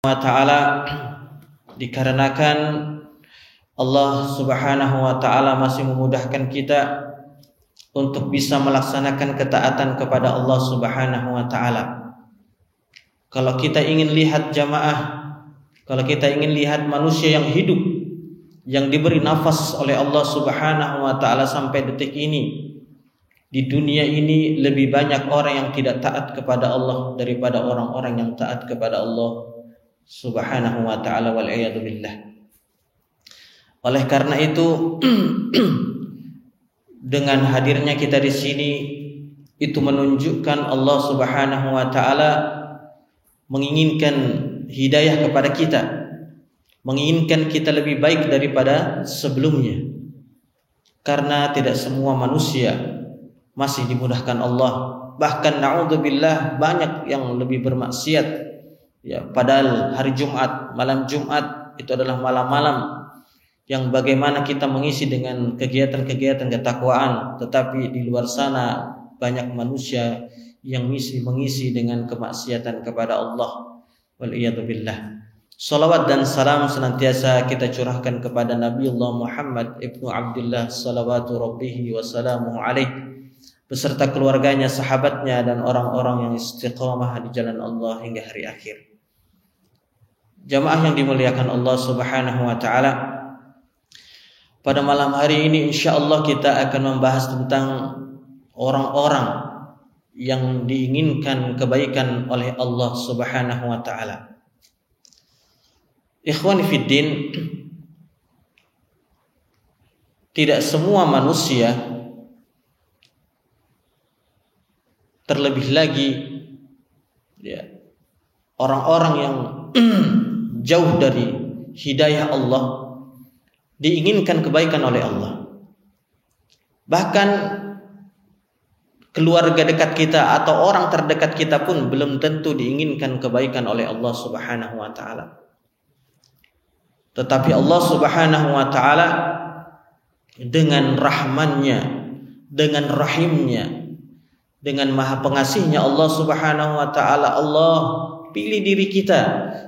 wa ta'ala, dikarenakan Allah Subhanahu wa ta'ala masih memudahkan kita untuk bisa melaksanakan ketaatan kepada Allah Subhanahu wa ta'ala. Kalau kita ingin lihat jamaah, kalau kita ingin lihat manusia yang hidup, yang diberi nafas oleh Allah Subhanahu wa ta'ala sampai detik ini, di dunia ini lebih banyak orang yang tidak taat kepada Allah daripada orang-orang yang taat kepada Allah Subhanahu wa ta'ala, wal iyadu billah. Oleh karena itu dengan hadirnya kita di sini itu menunjukkan Allah Subhanahu wa ta'ala menginginkan hidayah kepada kita, menginginkan kita lebih baik daripada sebelumnya. Karena tidak semua manusia masih dimudahkan Allah. Bahkan na'udzubillah banyak yang lebih bermaksiat. Ya, padahal hari Jumat, malam Jumat itu adalah malam-malam yang bagaimana kita mengisi dengan kegiatan-kegiatan ketakwaan, tetapi di luar sana banyak manusia yang mengisi dengan kemaksiatan kepada Allah. Wal iyadu billah. Salawat dan salam senantiasa kita curahkan kepada Nabi Allah Muhammad ibnu Abdullah salawatu rabbihi wa salamuhu alaihi, beserta keluarganya, sahabatnya, dan orang-orang yang istiqamah di jalan Allah hingga hari akhir. Jamaah yang dimuliakan Allah Subhanahu wa ta'ala, pada malam hari ini insyaallah kita akan membahas tentang orang-orang yang diinginkan kebaikan oleh Allah Subhanahu wa ta'ala. Ikhwani fiddin, tidak semua manusia, terlebih lagi ya, orang-orang yang jauh dari hidayah Allah, diinginkan kebaikan oleh Allah. Bahkan keluarga dekat kita atau orang terdekat kita pun belum tentu diinginkan kebaikan oleh Allah Subhanahu wa ta'ala. Tetapi Allah Subhanahu wa ta'ala dengan rahmannya, dengan rahimnya, dengan maha pengasihnya Allah Subhanahu wa ta'ala, Allah pilih diri kita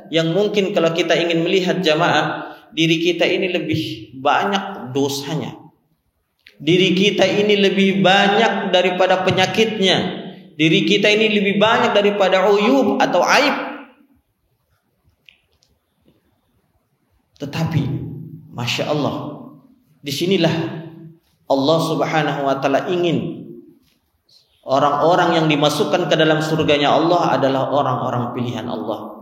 yang mungkin kalau kita ingin melihat jamaah, diri kita ini lebih banyak dosanya, diri kita ini lebih banyak daripada penyakitnya, diri kita ini lebih banyak daripada uyub atau aib. Tetapi Masya Allah, disinilah Allah Subhanahu wa ta'ala ingin orang-orang yang dimasukkan ke dalam surganya Allah adalah orang-orang pilihan Allah.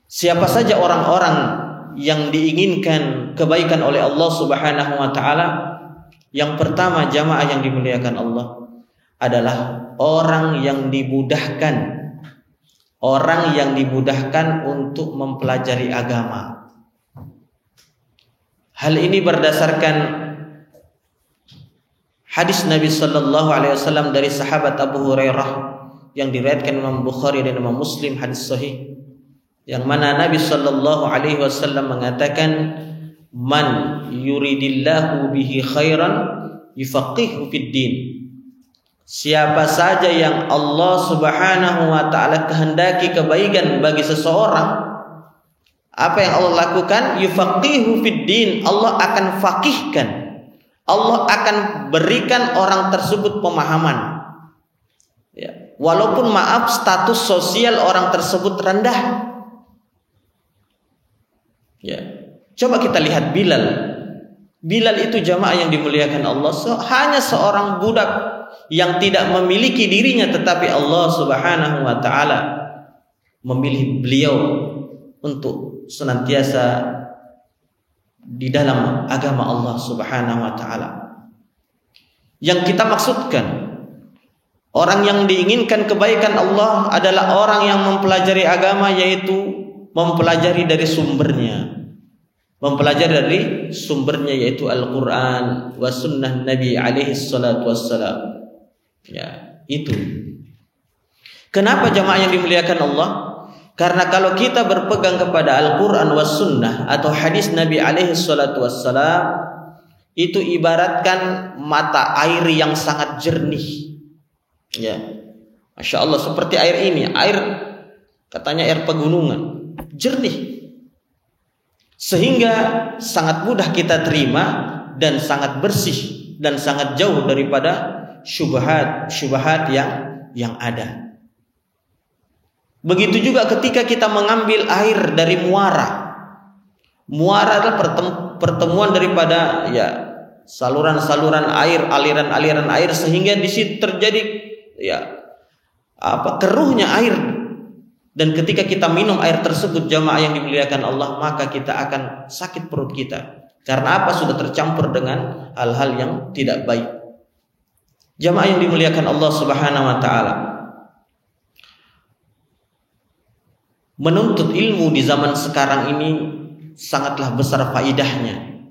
Siapa saja orang-orang yang diinginkan kebaikan oleh Allah Subhanahu wa ta'ala? Yang pertama jamaah yang dimuliakan Allah adalah orang yang dimudahkan, orang yang dimudahkan untuk mempelajari agama. Hal ini berdasarkan hadis Nabi sallallahu alaihi wasallam dari sahabat Abu Hurairah yang diriwayatkan Imam Bukhari dan Imam Muslim, hadis sahih, yang mana Nabi sallallahu alaihi wasallam mengatakan, man yuridillahu bihi khairan yufaqihu fid din. Siapa saja yang Allah Subhanahu wa ta'ala kehendaki kebaikan bagi seseorang, apa yang Allah lakukan? Yufaqihu fid din. Allah akan faqihkan, Allah akan berikan orang tersebut pemahaman. Ya, walaupun maaf status sosial orang tersebut rendah. Ya, coba kita lihat Bilal. Bilal itu jamaah yang dimuliakan Allah, hanya seorang budak yang tidak memiliki dirinya, tetapi Allah Subhanahu wa ta'ala memilih beliau untuk senantiasa di dalam agama Allah Subhanahu wa ta'ala. Yang kita maksudkan, orang yang diinginkan kebaikan Allah adalah orang yang mempelajari agama, yaitu mempelajari dari sumbernya. Mempelajari dari sumbernya yaitu Al-Quran wa sunnah Nabi alaihi salatu wassalam. Ya, itu. Kenapa jamaah yang dimuliakan Allah? Karena kalau kita berpegang kepada Al-Quran wa sunnah atau hadis Nabi alaihi salatu wassalam, itu ibaratkan mata air yang sangat jernih. Ya, Masya Allah, seperti air ini. Air Katanya air pegunungan, jernih. Sehingga sangat mudah kita terima dan sangat bersih dan sangat jauh daripada syubhat yang ada. Begitu juga ketika kita mengambil air dari muara. Muara adalah pertemuan daripada saluran-saluran air, aliran-aliran air, sehingga di situ terjadi keruhnya air. Dan ketika kita minum air tersebut, jamaah yang dimuliakan Allah, maka kita akan sakit perut kita. Karena apa? Sudah tercampur dengan hal-hal yang tidak baik. Jamaah yang dimuliakan Allah Subhanahu wa taala, menuntut ilmu di zaman sekarang ini sangatlah besar faidahnya.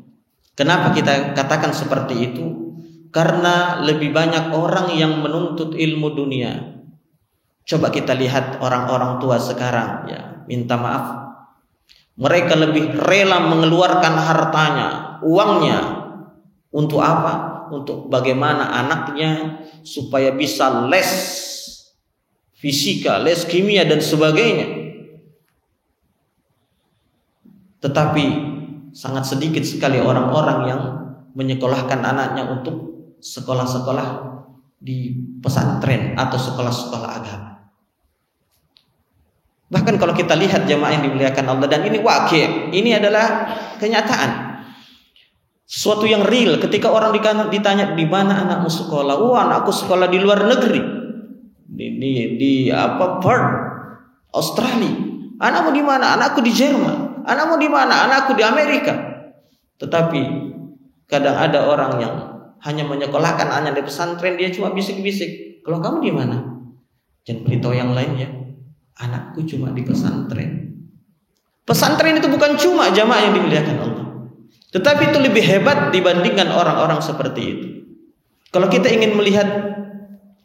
Kenapa kita katakan seperti itu? Karena lebih banyak orang yang menuntut ilmu dunia. Coba kita lihat orang-orang tua sekarang, minta maaf, mereka lebih rela mengeluarkan hartanya, uangnya, untuk apa? Untuk bagaimana anaknya supaya bisa les fisika, les kimia dan sebagainya. Tetapi sangat sedikit sekali orang-orang yang menyekolahkan anaknya untuk sekolah-sekolah di pesantren atau sekolah-sekolah agama. Bahkan kalau kita lihat jamaah yang dimuliakan Allah, dan ini wakil, ini adalah kenyataan, sesuatu yang real. Ketika orang ditanya di mana anakmu sekolah, anakku sekolah di luar negeri, di Perth, Australia. Anakmu di mana? Anakku di Jerman. Anakmu di mana? Anakku di Amerika. Tetapi kadang ada orang yang hanya menyekolahkan anaknya di pesantren, dia cuma bisik-bisik, kalau kamu di mana? Jangan beritahu yang lain ya. Anakku cuma di pesantren. Pesantren itu bukan cuma jamaah yang dimuliakan Allah, tetapi itu lebih hebat dibandingkan orang-orang seperti itu. Kalau kita ingin melihat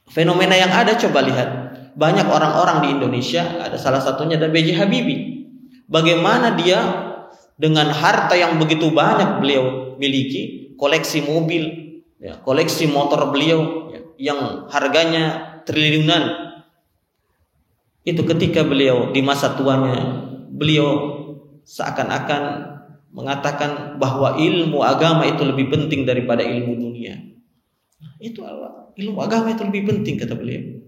fenomena yang ada, coba lihat. Banyak orang-orang di Indonesia, ada salah satunya ada B.J. Habibie. Bagaimana dia dengan harta yang begitu banyak beliau miliki, koleksi mobil, koleksi motor beliau yang harganya triliunan. Itu ketika beliau di masa tuanya, beliau seakan-akan mengatakan bahwa ilmu agama itu lebih penting daripada ilmu dunia. Itu ilmu agama itu lebih penting, kata beliau.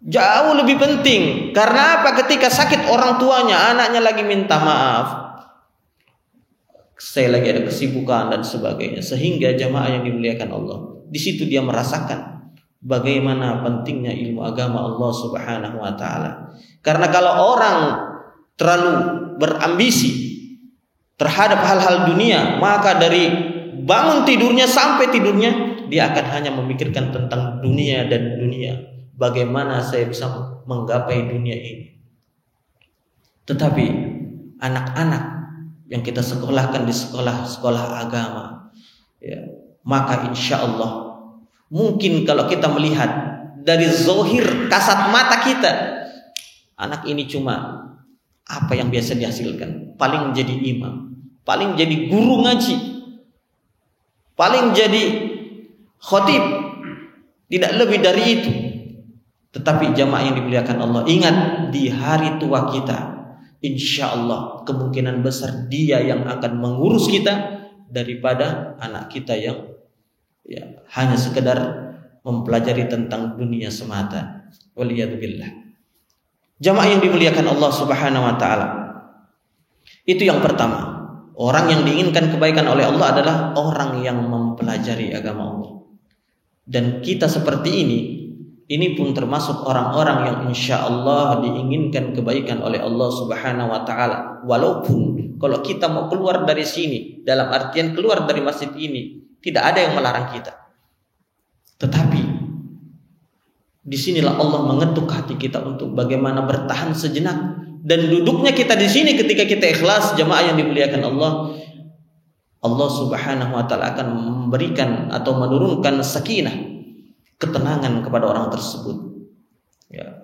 Jauh lebih penting. Karena apa? Ketika sakit orang tuanya, anaknya lagi minta maaf, saya lagi ada kesibukan dan sebagainya. Sehingga jamaah yang dimuliakan Allah, di situ dia merasakan bagaimana pentingnya ilmu agama Allah Subhanahu wa taala. Karena kalau orang terlalu berambisi terhadap hal-hal dunia, maka dari bangun tidurnya sampai tidurnya dia akan hanya memikirkan tentang dunia dan dunia. Bagaimana saya bisa menggapai dunia ini. Tetapi anak-anak yang kita sekolahkan di sekolah-sekolah agama, maka insya Allah, mungkin kalau kita melihat dari zahir kasat mata kita, anak ini cuma apa yang biasa dihasilkan, paling jadi imam, paling jadi guru ngaji, paling jadi khatib, tidak lebih dari itu. Tetapi jamaah yang dimuliakan Allah, ingat, di hari tua kita, insya Allah kemungkinan besar dia yang akan mengurus kita daripada anak kita yang hanya sekedar mempelajari tentang dunia semata. Waliyadzubillah. Jamaah yang dimuliakan Allah Subhanahu wa taala, itu yang pertama. Orang yang diinginkan kebaikan oleh Allah adalah orang yang mempelajari agama Allah. Dan kita seperti ini pun termasuk orang-orang yang insya Allah diinginkan kebaikan oleh Allah Subhanahu wa taala. Walaupun kalau kita mau keluar dari sini, dalam artian keluar dari masjid ini, tidak ada yang melarang kita. Tetapi disinilah Allah mengetuk hati kita untuk bagaimana bertahan sejenak. Dan duduknya kita di sini ketika kita ikhlas, jamaah yang dimuliakan Allah, Allah Subhanahu wa taala akan memberikan atau menurunkan sakinah, ketenangan kepada orang tersebut.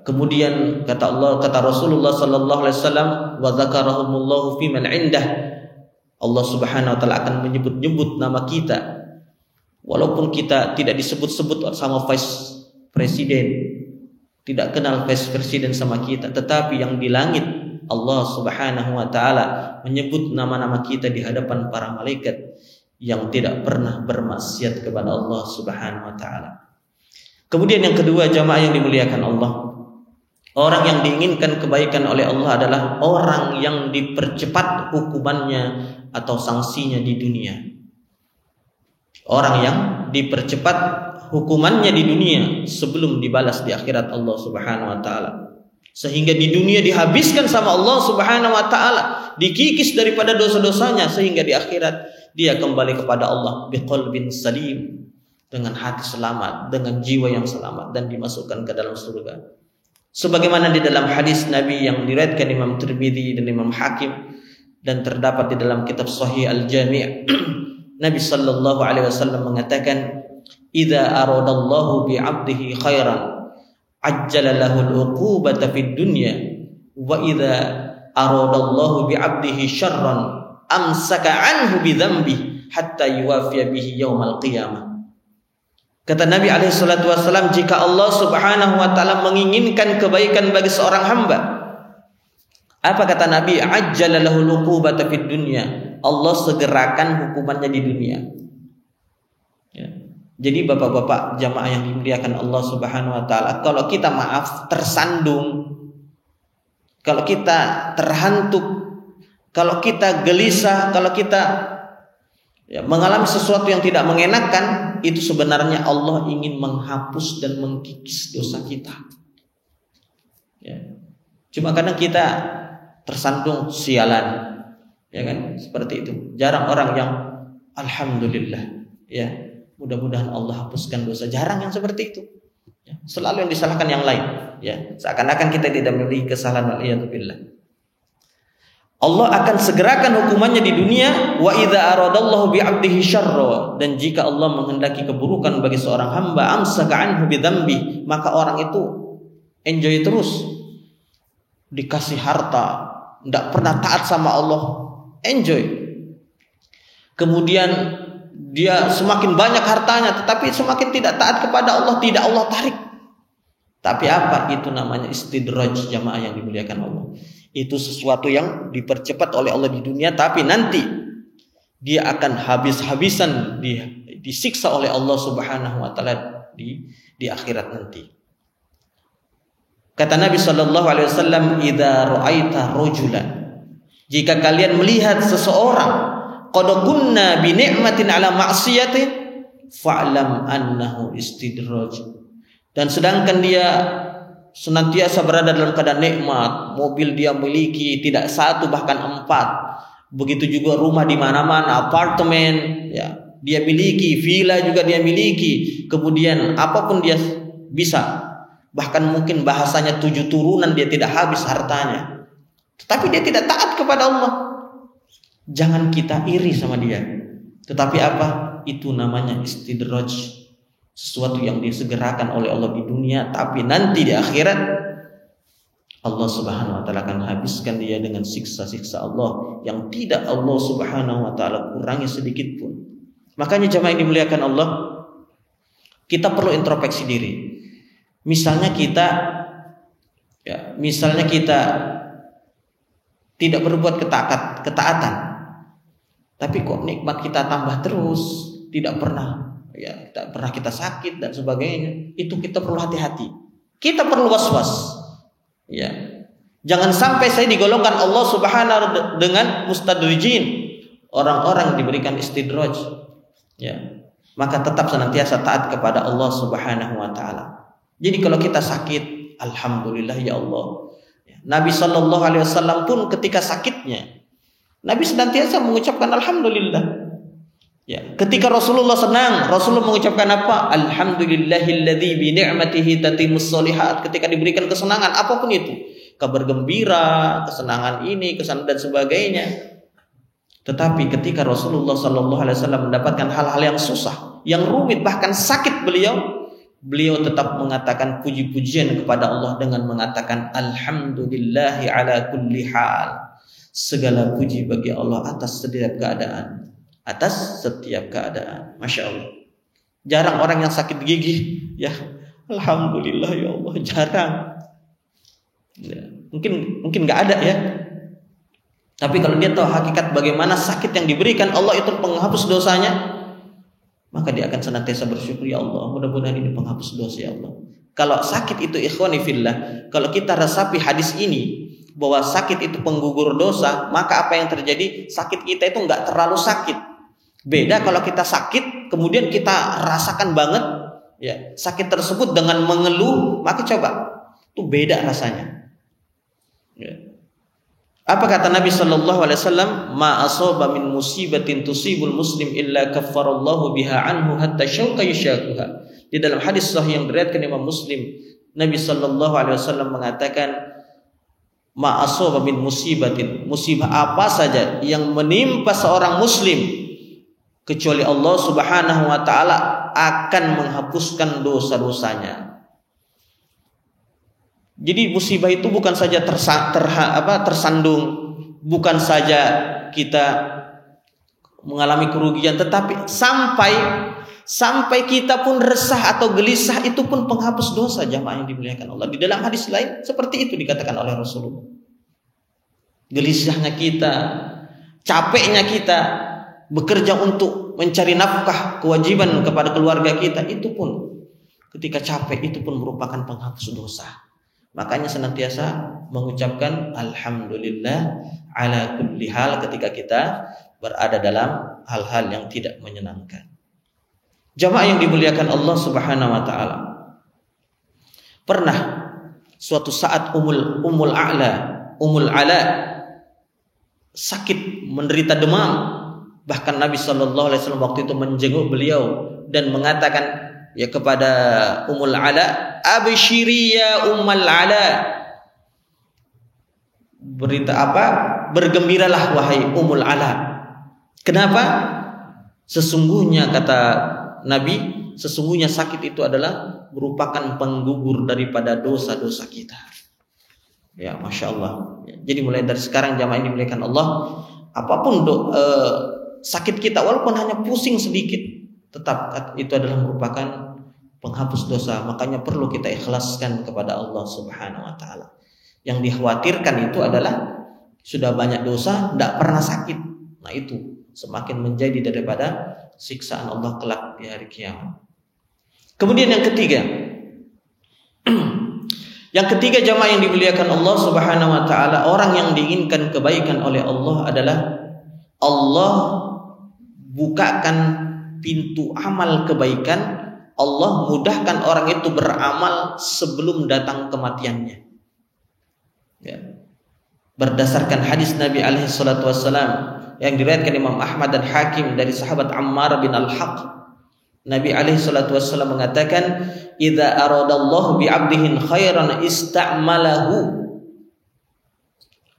Kemudian kata Rasulullah sallallahu alaihi wasallam, wa dzakarahumullahu fi man indah. Allah Subhanahu wa taala akan menyebut-nyebut nama kita walaupun kita tidak disebut-sebut sama vice presiden, tidak kenal vice presiden sama kita, tetapi yang di langit Allah Subhanahu wa taala menyebut nama-nama kita di hadapan para malaikat yang tidak pernah bermaksiat kepada Allah Subhanahu wa taala. Kemudian yang kedua, jamaah yang dimuliakan Allah, orang yang diinginkan kebaikan oleh Allah adalah orang yang dipercepat hukumannya atau sanksinya di dunia. Orang yang dipercepat hukumannya di dunia sebelum dibalas di akhirat Allah Subhanahu wa taala. Sehingga di dunia dihabiskan sama Allah Subhanahu wa taala, dikikis daripada dosa-dosanya, sehingga di akhirat dia kembali kepada Allah biqalbin salim, dengan hati selamat, dengan jiwa yang selamat, dan dimasukkan ke dalam surga. Sebagaimana di dalam hadis Nabi yang diriwayatkan Imam Tirmidzi dan Imam Hakim dan terdapat di dalam kitab Sahih Al-Jami', Nabi sallallahu alaihi wasallam mengatakan, "Idza aradallahu bi'abdihi khairan ajjala lahu al-uqubata fid dunya, wa idza aradallahu bi'abdihi syarran amsaka anhu bi dzambi hatta yuwafiya bihi yaumal qiyamah." Kata Nabi alaihi salatu wasallam, jika Allah Subhanahu wa taala menginginkan kebaikan bagi seorang hamba, apa kata Nabi? Ajjala lahu al-uqubata fid dunya. Allah segerakan hukumannya di dunia. Ya. Jadi bapak-bapak jamaah yang dimuliakan Allah Subhanahu wa taala, kalau kita maaf tersandung, kalau kita terhantuk, kalau kita gelisah, kalau kita mengalami sesuatu yang tidak mengenakan, itu sebenarnya Allah ingin menghapus dan mengkikis dosa kita. Ya. Cuma kadang kita tersandung, sialan, ya kan, seperti itu. Jarang orang yang alhamdulillah, ya, mudah-mudahan Allah hapuskan dosa. Jarang yang seperti itu. Ya, selalu yang disalahkan yang lain. Ya, seakan-akan kita tidak memiliki kesalahan. Waliyadzubillah. Allah akan segerakan hukumannya di dunia. Wa idza aradallahu bi'abdihi syarra, dan jika Allah menghendaki keburukan bagi seorang hamba, amsaka anhu bidzambi, maka orang itu enjoy terus, dikasih harta, tidak pernah taat sama Allah, enjoy. Kemudian dia semakin banyak hartanya, tetapi semakin tidak taat kepada Allah, tidak Allah tarik. Tapi apa? Itu namanya istidraj, jamaah yang dimuliakan Allah. Itu sesuatu yang dipercepat oleh Allah di dunia, tapi nanti dia akan habis-habisan disiksa oleh Allah Subhanahu wa taala di akhirat nanti. Kata Nabi sallallahu alaihi wasallam, "Idza ra'aita rajulan," jika kalian melihat seseorang, qad kunna bi ni'matin ala ma'siyatin, fa'lam annahu istidraj. Dan sedangkan dia senantiasa berada dalam keadaan nikmat, mobil dia miliki tidak satu bahkan 4. Begitu juga rumah di mana-mana, apartemen, ya, dia miliki, villa juga dia miliki. Kemudian apapun dia bisa. Bahkan mungkin bahasanya 7 turunan dia tidak habis hartanya. Tetapi dia tidak taat kepada Allah. Jangan kita iri sama dia. Tetapi apa? Itu namanya istidraj. Sesuatu yang disegerakan oleh Allah di dunia, tapi nanti di akhirat Allah Subhanahu wa taala akan habiskan dia dengan siksa-siksa Allah yang tidak Allah Subhanahu wa taala kurangi sedikit pun. Makanya jemaah yang dimuliakan Allah, kita perlu introspeksi diri. Misalnya kita tidak berbuat ketaatan, tapi kok nikmat kita tambah terus, tidak pernah kita sakit dan sebagainya. Itu kita perlu hati-hati. Kita perlu was-was. Ya. Jangan sampai saya digolongkan Allah Subhanahu dengan mustadrijin, orang-orang diberikan istidraj. Ya. Maka tetap senantiasa taat kepada Allah Subhanahu wa taala. Jadi kalau kita sakit, alhamdulillah ya Allah. Nabi sallallahu alaihi wasallam pun ketika sakitnya, Nabi senantiasa mengucapkan alhamdulillah. Ya, ketika Rasulullah senang, Rasulullah mengucapkan apa? Alhamdulillahilladzi bi ni'matihi tatimmus sholihat. Ketika diberikan kesenangan apapun itu, kabar gembira, kesenangan ini, kesenangan dan sebagainya. Tetapi ketika Rasulullah sallallahu alaihi wasallam mendapatkan hal-hal yang susah, yang rumit, bahkan sakit beliau tetap mengatakan puji-pujian kepada Allah dengan mengatakan alhamdulillahi ala kulli hal. Segala puji bagi Allah atas setiap keadaan. Masya Allah. Jarang orang yang sakit gigi, ya, Alhamdulillah ya Allah, jarang. Ya, mungkin nggak ada ya. Tapi kalau dia tahu hakikat bagaimana sakit yang diberikan Allah itu penghapus dosanya, maka dia akan senantiasa bersyukur, ya Allah, mudah-mudahan ini penghapus dosa ya Allah. Kalau sakit itu ikhwani fillah, kalau kita resapi hadis ini bahwa sakit itu penggugur dosa, maka apa yang terjadi? Sakit kita itu nggak terlalu sakit. Beda kalau kita sakit kemudian kita rasakan banget ya sakit tersebut dengan mengeluh, maka coba itu beda rasanya. Ya. Apa kata Nabi sallallahu alaihi wasallam? Ma asaba min musibatin tusibul muslim illa kaffarallahu biha anhu hatta syauqa yashaquha. Di dalam hadis sahih yang diriwayatkan Imam Muslim, Nabi sallallahu alaihi wasallam mengatakan, ma asaba min musibatin, musibah apa saja yang menimpa seorang muslim kecuali Allah Subhanahu wa taala akan menghapuskan dosa-dosanya. Jadi musibah itu bukan saja tersandung, bukan saja kita mengalami kerugian, tetapi sampai kita pun resah atau gelisah, itu pun penghapus dosa, jamaah yang dimuliakan Allah. Di dalam hadis lain seperti itu dikatakan oleh Rasulullah. Gelisahnya kita, capeknya kita bekerja untuk mencari nafkah, kewajiban kepada keluarga kita, itu pun ketika capek itu pun merupakan penghapus dosa. Makanya senantiasa mengucapkan alhamdulillah ala kulli hal ketika kita berada dalam hal-hal yang tidak menyenangkan. Jamaah yang dimuliakan Allah Subhanahu wa taala. Pernah suatu saat Ummul Ala sakit, menderita demam. Bahkan Nabi sallallahu alaihi wasallam waktu itu menjenguk beliau dan mengatakan ya kepada Ummul Ala, absyiri ya Ummul Ala. Berita apa? Bergembiralah wahai Ummul Ala. Kenapa? Sesungguhnya kata Nabi, sesungguhnya sakit itu adalah merupakan penggugur daripada dosa-dosa kita. Ya, masya Allah. Jadi mulai dari sekarang jamaah ini dimuliakan Allah, apapun sakit kita, walaupun hanya pusing sedikit, tetap itu adalah merupakan penghapus dosa. Makanya perlu kita ikhlaskan kepada Allah Subhanahu wa taala. Yang dikhawatirkan itu adalah sudah banyak dosa, tidak pernah sakit. Nah itu semakin menjadi daripada siksaan Allah kelak di hari kiamat. Kemudian yang ketiga, jamaah yang dimuliakan Allah Subhanahu wa taala, orang yang diinginkan kebaikan oleh Allah adalah Allah bukakan pintu amal kebaikan, Allah mudahkan orang itu beramal sebelum datang kematiannya. Ya. Berdasarkan hadis Nabi alaihi salatu wassalam yang diriwayatkan Imam Ahmad dan Hakim dari sahabat Ammar bin Al-Haq, Nabi alaihi salatu wassalam mengatakan, idza aradallahu bi 'abdihin khairan ista'malahu.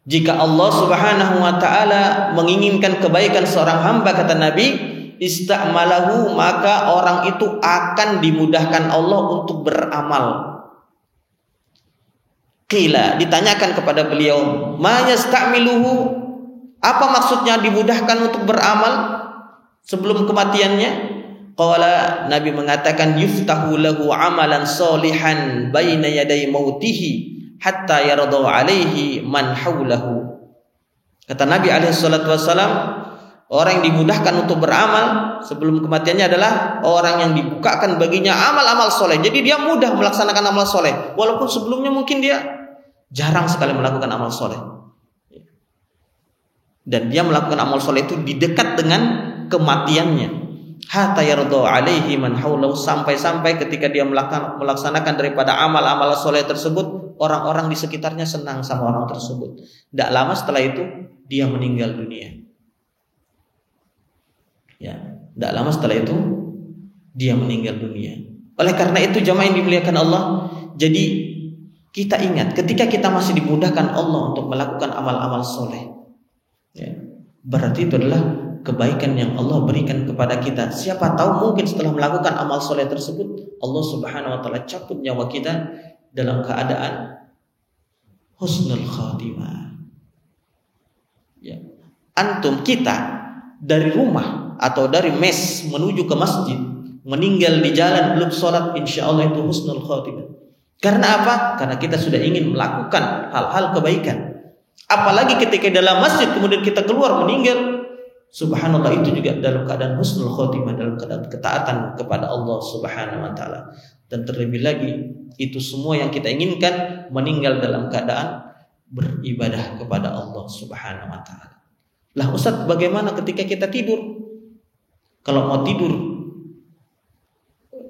Jika Allah Subhanahu wa taala menginginkan kebaikan seorang hamba, kata Nabi, ista'malahu, maka orang itu akan dimudahkan Allah untuk beramal. Qila, ditanyakan kepada beliau, ma yasta'miluhu, apa maksudnya dimudahkan untuk beramal sebelum kematiannya? Qala, Nabi mengatakan, yuftahu lahu amalan solihan baina yaday mautihi hatta yarda alaihi man haulahu. Kata Nabi alaihi salatu wassalam, orang yang dimudahkan untuk beramal sebelum kematiannya adalah orang yang dibukakan baginya amal-amal soleh. Jadi dia mudah melaksanakan amal soleh, walaupun sebelumnya mungkin dia jarang sekali melakukan amal soleh. Dan dia melakukan amal soleh itu di dekat dengan kematiannya. Hatta yarda alaihi man haulahu, sampai-sampai ketika dia melaksanakan daripada amal-amal soleh tersebut, orang-orang di sekitarnya senang sama orang tersebut. Tidak lama setelah itu dia meninggal dunia. Ya, tidak lama setelah itu dia meninggal dunia. Oleh karena itu jamaah yang dimuliakan Allah, jadi kita ingat ketika kita masih dimudahkan Allah untuk melakukan amal-amal soleh, ya, berarti itu adalah kebaikan yang Allah berikan kepada kita. Siapa tahu mungkin setelah melakukan amal soleh tersebut, Allah Subhanahu wa taala cabut nyawa kita dalam keadaan husnul khatimah. Ya. Antum, kita dari rumah atau dari mes menuju ke masjid, meninggal di jalan belum sholat, insya Allah itu husnul khotimah. Karena apa? Karena kita sudah ingin melakukan hal-hal kebaikan. Apalagi ketika dalam masjid kemudian kita keluar meninggal, subhanallah, itu juga dalam keadaan husnul khotimah, dalam keadaan ketaatan kepada Allah Subhanahu wa taala. Dan terlebih lagi, itu semua yang kita inginkan, meninggal dalam keadaan beribadah kepada Allah Subhanahu wa taala. Lah Ustaz, bagaimana ketika kita tidur? Kalau mau tidur,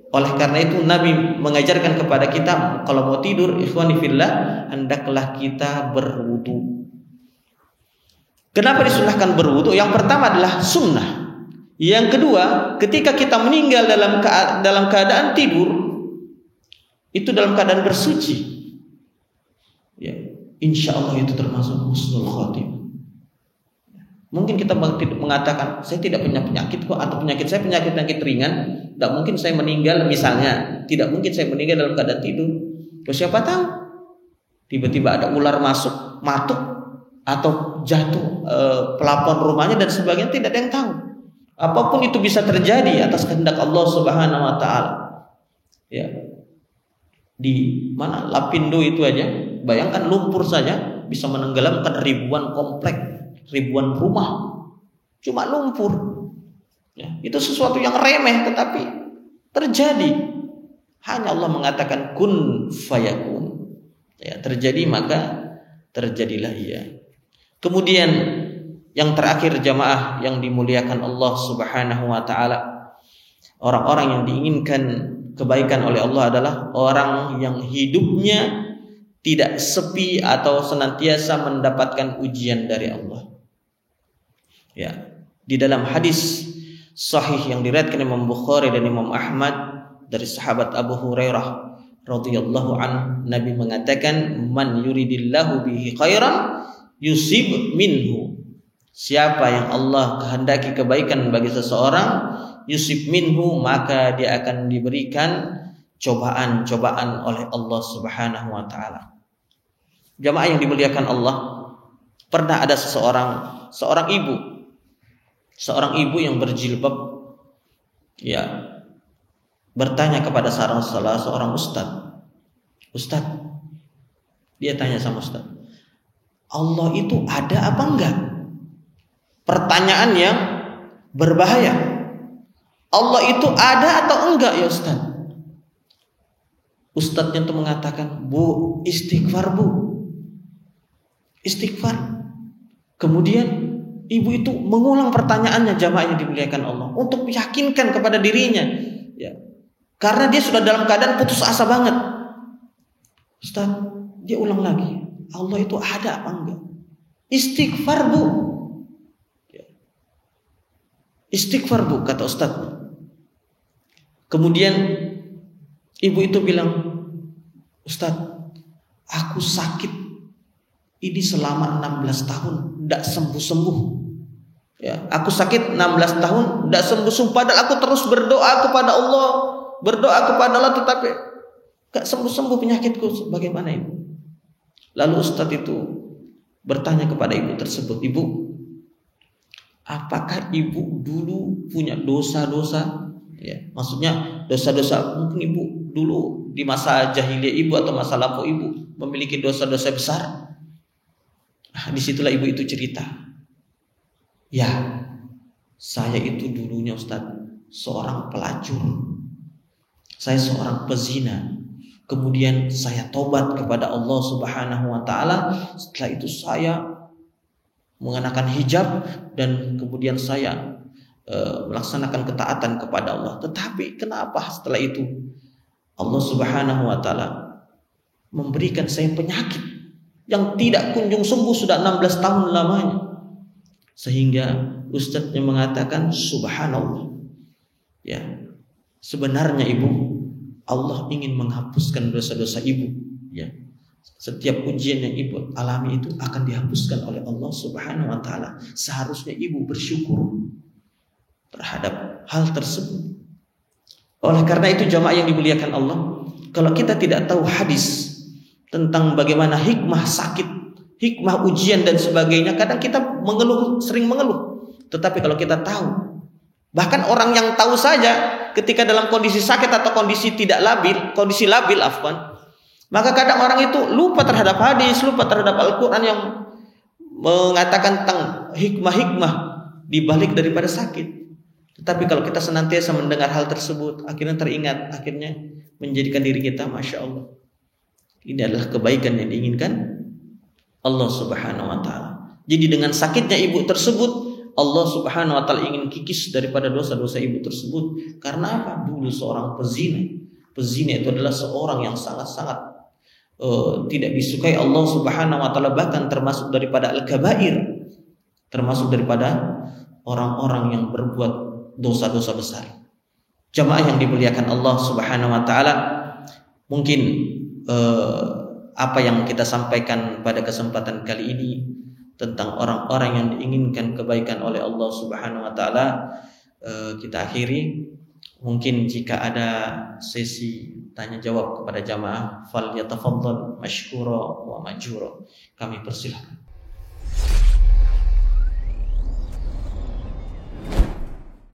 oleh karena itu Nabi mengajarkan kepada kita, kalau mau tidur, ikhwani fillah, hendaklah kita berwudu. Kenapa disunahkan berwudu? Yang pertama adalah sunnah. Yang kedua, ketika kita meninggal dalam keadaan tidur, itu dalam keadaan bersuci, ya, insya Allah itu termasuk husnul khotimah. Mungkin kita mengatakan, saya tidak punya penyakit kok, atau penyakit saya penyakit ringan, tidak mungkin saya meninggal, misalnya, tidak mungkin saya meninggal dalam keadaan tidur. Siapa tahu tiba-tiba ada ular masuk, matuk, atau jatuh pelafon rumahnya dan sebagainya, tidak ada yang tahu. Apapun itu bisa terjadi atas kehendak Allah Subhanahu wa taala. Ya. Di mana Lapindo itu aja, bayangkan lumpur saja bisa menenggelamkan ribuan komplek, ribuan rumah, cuma lumpur. Ya, itu sesuatu yang remeh tetapi terjadi. Hanya Allah mengatakan kun fayakun. Ya, terjadi maka terjadilah ia. Kemudian yang terakhir jamaah yang dimuliakan Allah Subhanahu wa taala, orang-orang yang diinginkan kebaikan oleh Allah adalah orang yang hidupnya tidak sepi atau senantiasa mendapatkan ujian dari Allah. Ya, di dalam hadis sahih yang diriwayatkan Imam Bukhari dan Imam Ahmad dari sahabat Abu Hurairah radhiyallahu anhu, Nabi mengatakan, man yuridillahu bihi khairan yusib minhu. Siapa yang Allah kehendaki kebaikan bagi seseorang, yusib minhu, maka dia akan diberikan cobaan-cobaan oleh Allah Subhanahu wa taala. Jamaah yang dimuliakan Allah, pernah ada seorang ibu yang berjilbab, ya, bertanya kepada salah seorang ustaz, dia tanya sama ustaz, Allah itu ada apa enggak? Pertanyaan yang berbahaya. Allah itu ada atau enggak ya ustaz? Ustaznya itu mengatakan, bu, istighfar bu, istighfar. Kemudian ibu itu mengulang pertanyaannya, jamaah yang dimuliakan Allah, untuk meyakinkan kepada dirinya, ya, karena dia sudah dalam keadaan putus asa banget. Ustaz, dia ulang lagi, Allah itu ada apa enggak? Istighfar bu, ya. Istighfar bu, kata ustaz. Kemudian ibu itu bilang, Ustaz, aku sakit ini selama 16 tahun tidak sembuh-sembuh. Ya, aku sakit 16 tahun tidak sembuh-sembuh, padahal aku terus berdoa kepada Allah, tetapi gak sembuh-sembuh penyakitku. Bagaimana ibu? Lalu Ustaz itu bertanya kepada ibu tersebut, ibu, apakah ibu dulu punya dosa-dosa? Ya, maksudnya dosa-dosa, mungkin ibu dulu di masa jahiliyah ibu atau masa lampau ibu memiliki dosa-dosa besar. Disitulah ibu itu cerita, ya, saya itu dulunya Ustaz seorang pelacur, saya seorang pezina. Kemudian saya tobat kepada Allah Subhanahu wa taala. Setelah itu saya mengenakan hijab dan kemudian saya melaksanakan ketaatan kepada Allah. Tetapi kenapa setelah itu Allah Subhanahu wa taala memberikan saya penyakit yang tidak kunjung sembuh sudah 16 tahun lamanya. Sehingga ustadznya mengatakan, subhanallah, ya, sebenarnya ibu, Allah ingin menghapuskan dosa-dosa ibu, ya. Setiap ujian yang ibu alami itu akan dihapuskan oleh Allah Subhanahu wa taala. Seharusnya ibu bersyukur terhadap hal tersebut. Oleh karena itu jamaah yang dimuliakan Allah, kalau kita tidak tahu hadis tentang bagaimana hikmah sakit, hikmah ujian dan sebagainya, kadang kita sering mengeluh. Tetapi kalau kita tahu, bahkan orang yang tahu saja ketika dalam kondisi sakit atau kondisi labil maka kadang orang itu lupa terhadap hadis, lupa terhadap Al-Quran yang mengatakan tentang hikmah-hikmah di balik daripada sakit. Tetapi kalau kita senantiasa mendengar hal tersebut, akhirnya teringat, akhirnya menjadikan diri kita, Masya Allah, ini adalah kebaikan yang diinginkan Allah Subhanahu wa ta'ala. Jadi dengan sakitnya ibu tersebut, Allah Subhanahu wa ta'ala ingin kikis daripada dosa-dosa ibu tersebut. Karena apa? Dulu seorang pezina. Pezina itu adalah seorang yang sangat-sangat tidak disukai Allah Subhanahu wa ta'ala, bahkan termasuk daripada al-kabair, termasuk daripada orang-orang yang berbuat dosa-dosa besar. Jamaah yang dimuliakan Allah Subhanahu wa ta'ala, mungkin apa yang kita sampaikan pada kesempatan kali ini tentang orang-orang yang diinginkan kebaikan oleh Allah Subhanahu wa ta'ala kita akhiri. Mungkin jika ada sesi tanya jawab kepada jamaah, fal yatafaddal mashkura wa majura. Kami persilahkan.